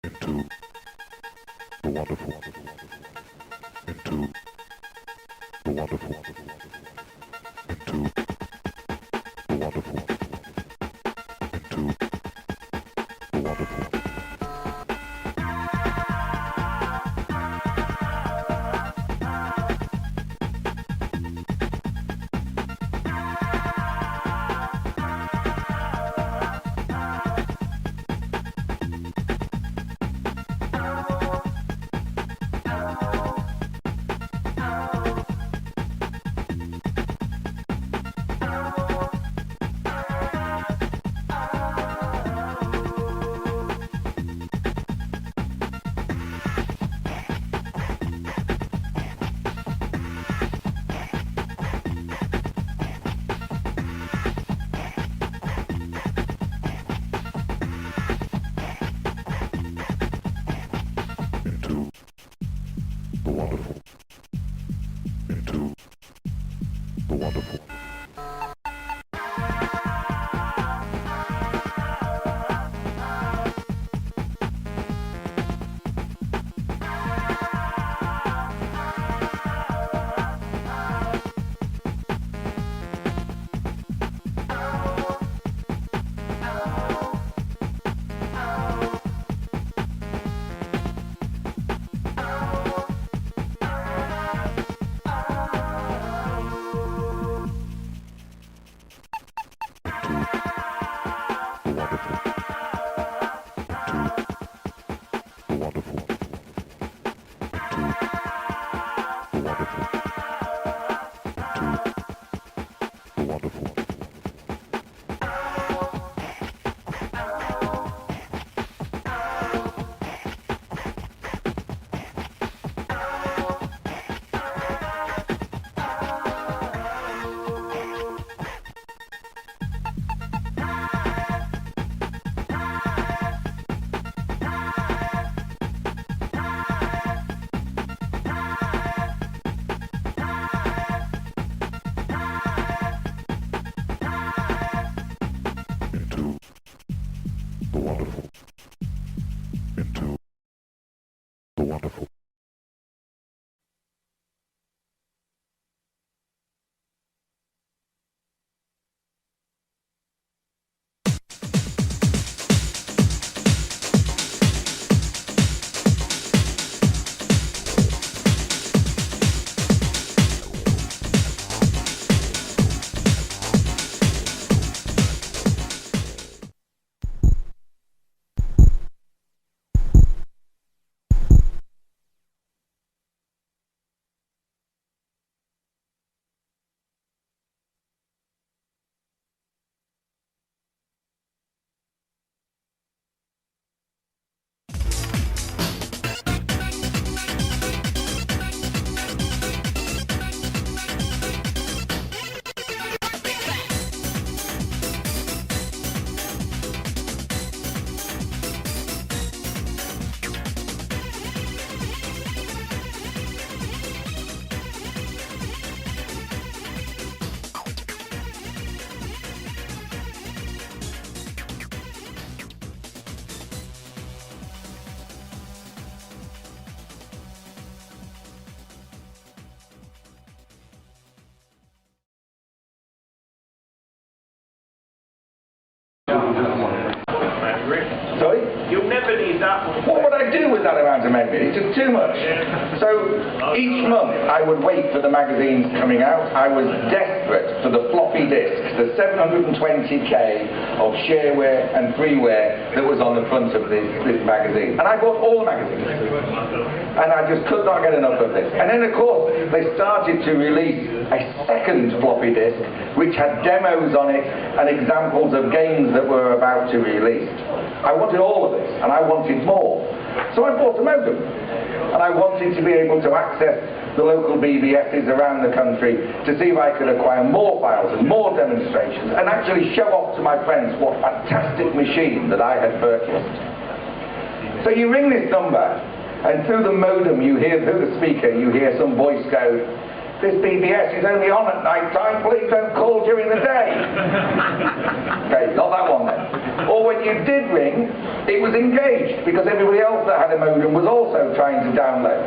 into the wonderful, into the wonderful, into the wonderful, into the wonderful. Sorry? You'll never need that one. What would I do with that amount of memory? It's just too much. So each month I would wait for the magazines coming out. I was desperate for the floppy disks, the 720k of shareware and freeware that was on the front of this magazine. And I bought all the magazines. And I just could not get enough of this. And then of course they started to release a second floppy disk which had demos on it and examples of games that were about to be released. I wanted all of this, and I wanted more. So I bought a modem, and I wanted to be able to access the local BBSs around the country to see if I could acquire more files and more demonstrations, and actually show off to my friends what fantastic machine that I had purchased. So you ring this number, and through the modem you hear, through the speaker, you hear some voice go, "This BBS is only on at night time, please don't call during the day." Okay, not that one then. Or when you did ring, it was engaged because everybody else that had a modem was also trying to download.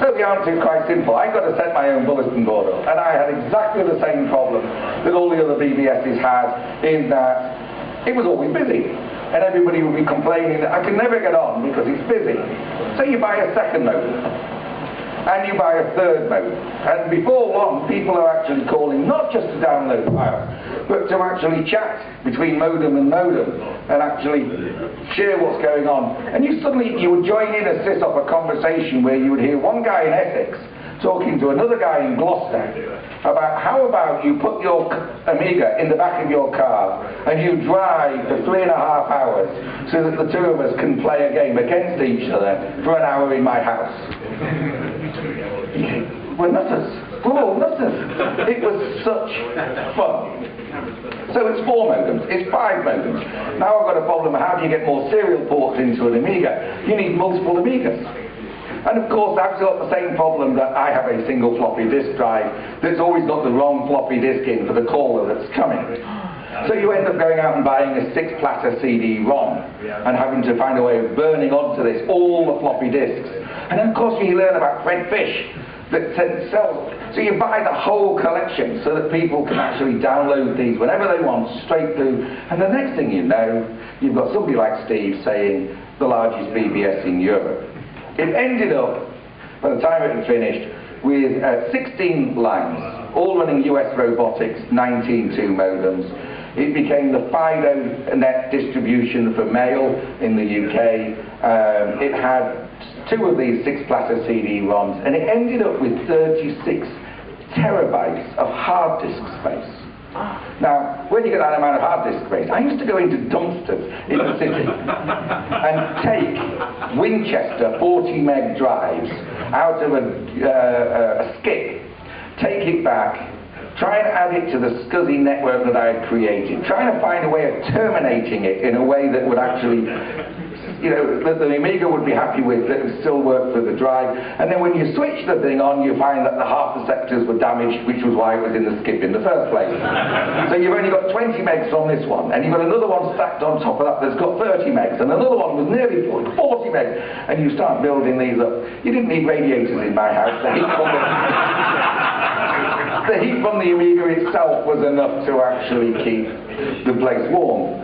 So the answer is quite simple. I got to set my own bulletin board up, and I had exactly the same problem that all the other BBSs had, in that it was always busy. And everybody would be complaining that I can never get on because it's busy. So you buy a second modem, and you buy a third modem. And before long, people are actually calling not just to download files, but to actually chat between modem and modem, and actually share what's going on. And you would join in a sit-off a conversation where you would hear one guy in Essex talking to another guy in Gloucester about how about you put your Amiga in the back of your car and you drive for 3.5 hours so that the two of us can play a game against each other for an hour in my house. We're nutters. We're all nutters. It was such fun. So it's 4 modems, it's 5 modems. Now I've got a problem, how do you get more serial ports into an Amiga? You need multiple Amigas. And of course I've got the same problem that I have a single floppy disk drive that's always got the wrong floppy disk in for the caller that's coming. So you end up going out and buying a 6-platter CD-ROM and having to find a way of burning onto this all the floppy disks. And then of course you learn about Fred Fish that sells. So you buy the whole collection so that people can actually download these whenever they want straight through. And the next thing you know, you've got somebody like Steve saying the largest BBS in Europe. It ended up, by the time it had finished, with 16 lines, all running US Robotics 19.2 modems. It became the FidoNet distribution for mail in the UK. It had 2 of these 6-platter CD-ROMs, and it ended up with 36 terabytes of hard disk space. Now, when you get that amount of hard disk space, I used to go into dumpsters in the city and take Winchester 40 meg drives out of a skip, take it back, try and add it to the SCSI network that I had created, trying to find a way of terminating it in a way that would actually, you know, that the Amiga would be happy with, that would still work for the drive. And then when you switch the thing on, you find that half the sectors were damaged, which was why it was in the skip in the first place. So you've only got 20 megs on this one, and you've got another one stacked on top of that that's got 30 megs, and another one was nearly 40 megs, and you start building these up. You didn't need radiators in my house. The heat from the Amiga itself was enough to actually keep the place warm.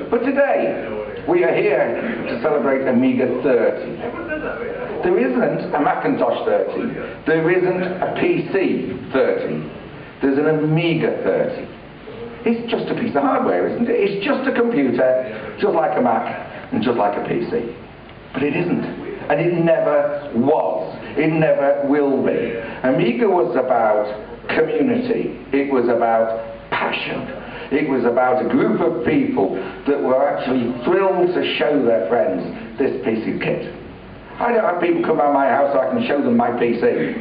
But today, we are here to celebrate Amiga 30. There isn't a Macintosh 30. There isn't a PC 30. There's an Amiga 30. It's just a piece of hardware, isn't it? It's just a computer, just like a Mac, and just like a PC. But it isn't. And it never was. It never will be. Amiga was about community. It was about passion. It was about a group of people that were actually thrilled to show their friends this piece of kit. I don't have people come around my house so I can show them my PC.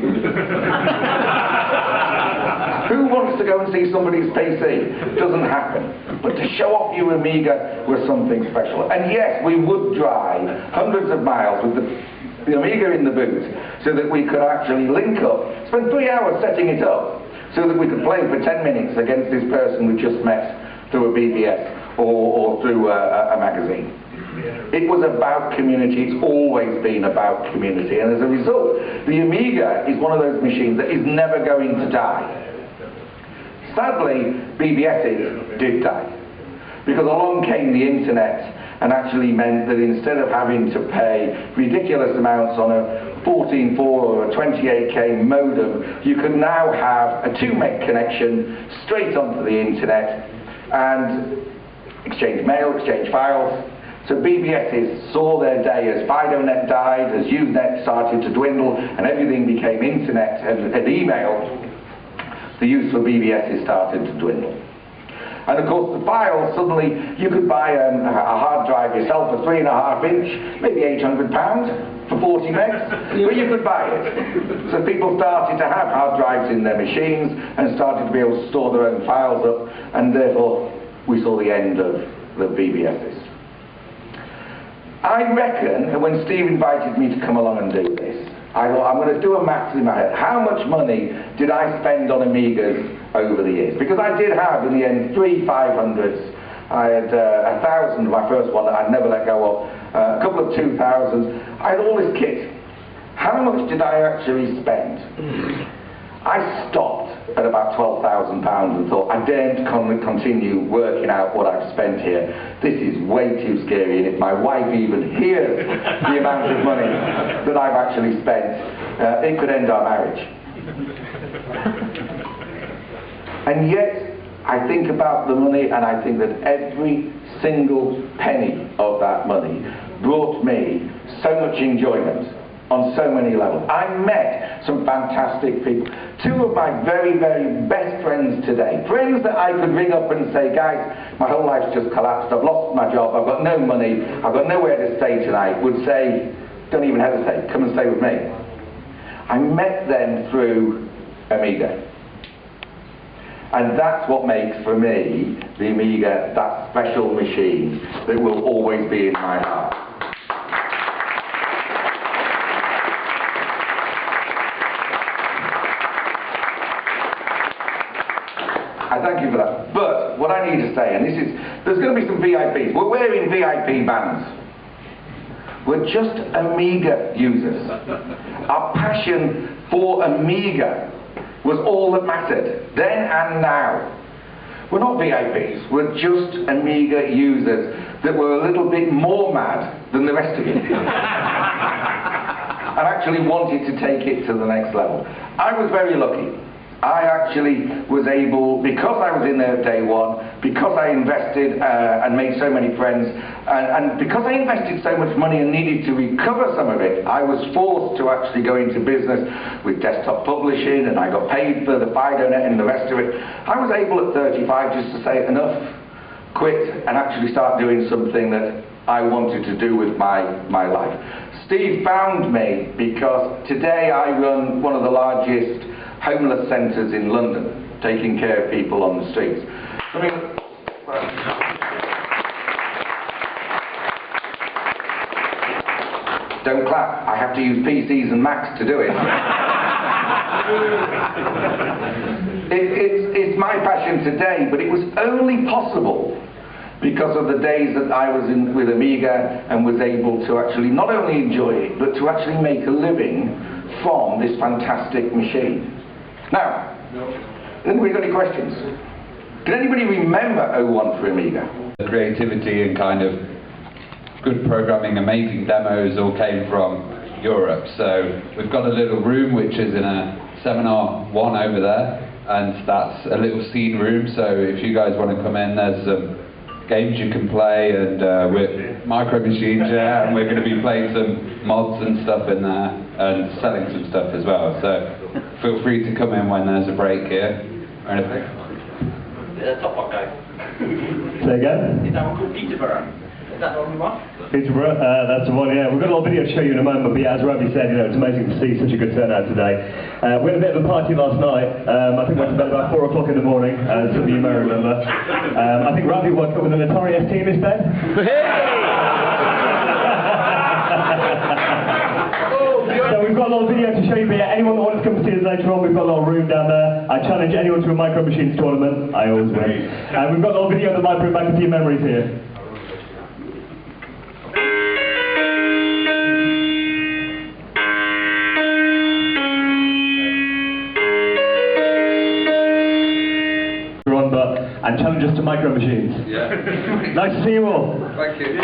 Who wants to go and see somebody's PC? It doesn't happen. But to show off your Amiga was something special. And yes, we would drive hundreds of miles with the Amiga in the boot so that we could actually link up, spend 3 hours setting it up, so that we could play for 10 minutes against this person we just met through a BBS or through a magazine. It was about community. It's always been about community, and as a result, the Amiga is one of those machines that is never going to die. Sadly, BBSs did die, because along came the internet and actually meant that instead of having to pay ridiculous amounts on a 14.4 or a 28K modem, you can now have a 2 meg connection straight onto the internet and exchange mail, exchange files. So BBSs saw their day as FidoNet died, as Usenet started to dwindle, and everything became internet and email. The use for BBSs started to dwindle. And of course the files, suddenly you could buy a hard drive yourself, a 3.5 inch, maybe £800 for 40 megs, but you could buy it. So people started to have hard drives in their machines and started to be able to store their own files up, and therefore we saw the end of the BBSs. I reckon, and when Steve invited me to come along and do this, I thought, I'm going to do a maths in my head. How much money did I spend on Amigas over the years? Because I did have, in the end, 3 500s I had 1,000, my first one that I'd never let go of, a couple of 2,000s. I had all this kit. How much did I actually spend? I stopped at about £12,000 and thought, I daren't continue working out what I've spent here. This is way too scary, and if my wife even hears the amount of money that I've actually spent, it could end our marriage. And yet, I think about the money, and I think that every single penny of that money brought me so much enjoyment on so many levels. I met some fantastic people. Two of my very, very best friends today, friends that I could ring up and say, guys, my whole life's just collapsed, I've lost my job, I've got no money, I've got nowhere to stay tonight, would say, don't even hesitate, come and stay with me. I met them through Amiga. And that's what makes, for me, the Amiga that special machine that will always be in my heart. I thank you for that. But what I need to say, and this is, there's going to be some VIPs. We're wearing VIP bands. We're just Amiga users. Our passion for Amiga was all that mattered, then and now. We're not VIPs, we're just Amiga users that were a little bit more mad than the rest of you. And actually wanted to take it to the next level. I was very lucky. I actually was able, because I was in there day one, because I invested and made so many friends, and because I invested so much money and needed to recover some of it, I was forced to actually go into business with desktop publishing, and I got paid for the FidoNet and the rest of it. I was able at 35 just to say enough, quit, and actually start doing something that I wanted to do with my life. Steve found me because today I run one of the largest homeless centres in London, taking care of people on the streets. I mean, don't clap, I have to use PCs and Macs to do it. It's my passion today, but it was only possible because of the days that I was in with Amiga and was able to actually not only enjoy it, but to actually make a living from this fantastic machine. Now, anybody got any questions? Can anybody remember 01 for Amiga? The creativity and kind of good programming, amazing demos all came from Europe. So we've got a little room which is in a seminar 1 over there, and that's a little scene room. So if you guys want to come in, there's some games you can play, and we're micro machines, yeah, and we're going to be playing some mods and stuff in there and selling some stuff as well. So feel free to come in when there's a break here or anything. The top one guy. Say again? Is that one called Peterborough? Is that the one we want? Peterborough, that's the one, yeah. We've got a little video to show you in a moment, but yeah, as Robbie said, you know, it's amazing to see such a good turnout today. We had a bit of a party last night. I think we went to bed about 4 o'clock in the morning, as some of you may remember. I think Robbie woke up with an Atari ST in his bed. So we've got a little video to show you, but yeah, anyone that wants to come see us later on, we've got a little room down there. I challenge anyone to a Micro Machines tournament. I always win. We've got a little video that might bring back a few memories here. And challenge us to Micro Machines. Yeah. Nice to see you all. Thank you.